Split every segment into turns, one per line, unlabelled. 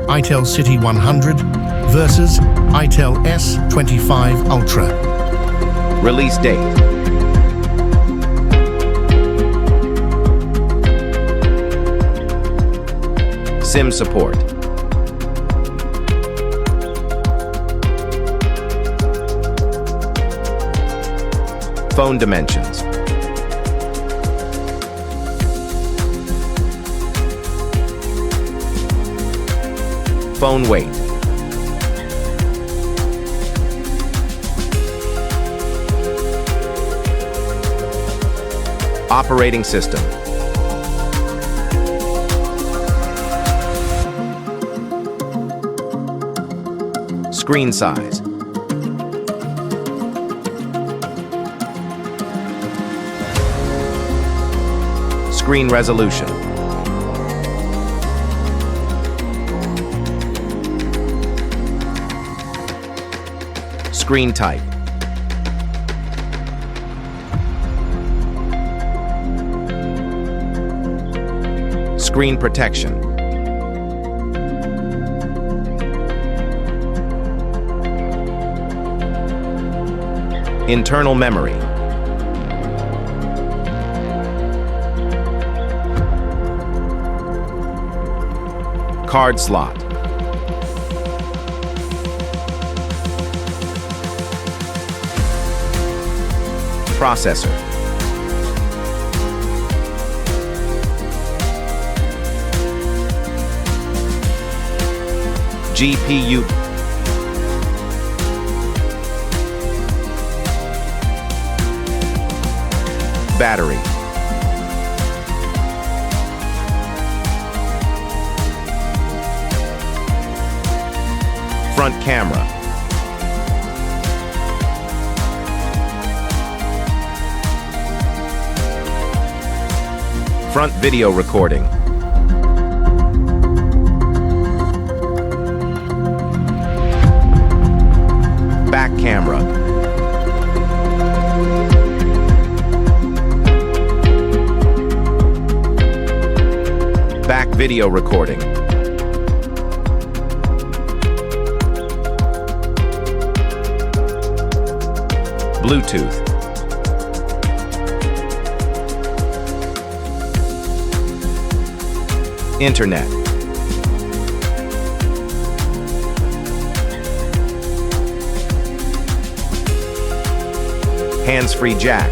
Itel City 100 versus Itel S25 Ultra.
Release date. SIM support. Phone dimensions. Phone weight. Operating system. Screen size. Screen resolution. Screen type. Screen protection. Internal memory. Card slot. Processor. GPU. Battery. Front camera. Front video recording. Back camera. Back video recording. Bluetooth. Internet. Hands-free jack.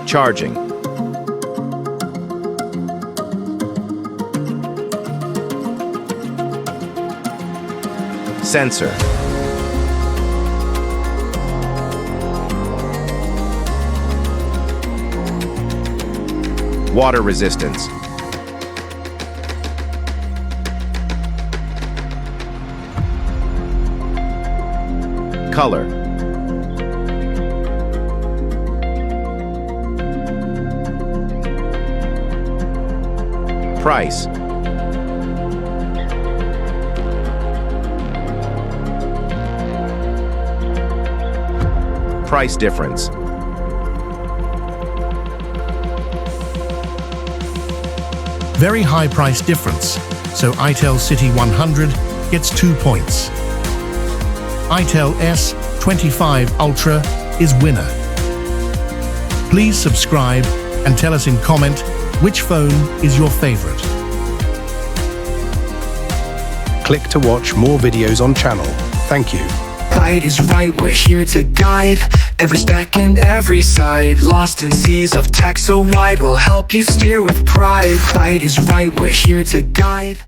Charging. Sensor. Water resistance. Color. Price. Price difference.
Very high price difference, so Itel City 100 gets 2 points. Itel S25 Ultra is winner. Please subscribe and tell us in comment which phone is your favorite.
Click to watch more videos on channel. Thank you.
Light is right, we're here to guide every step and every side. Lost in seas of tech so wide, we'll help you steer with pride. Light is right, we're here to guide.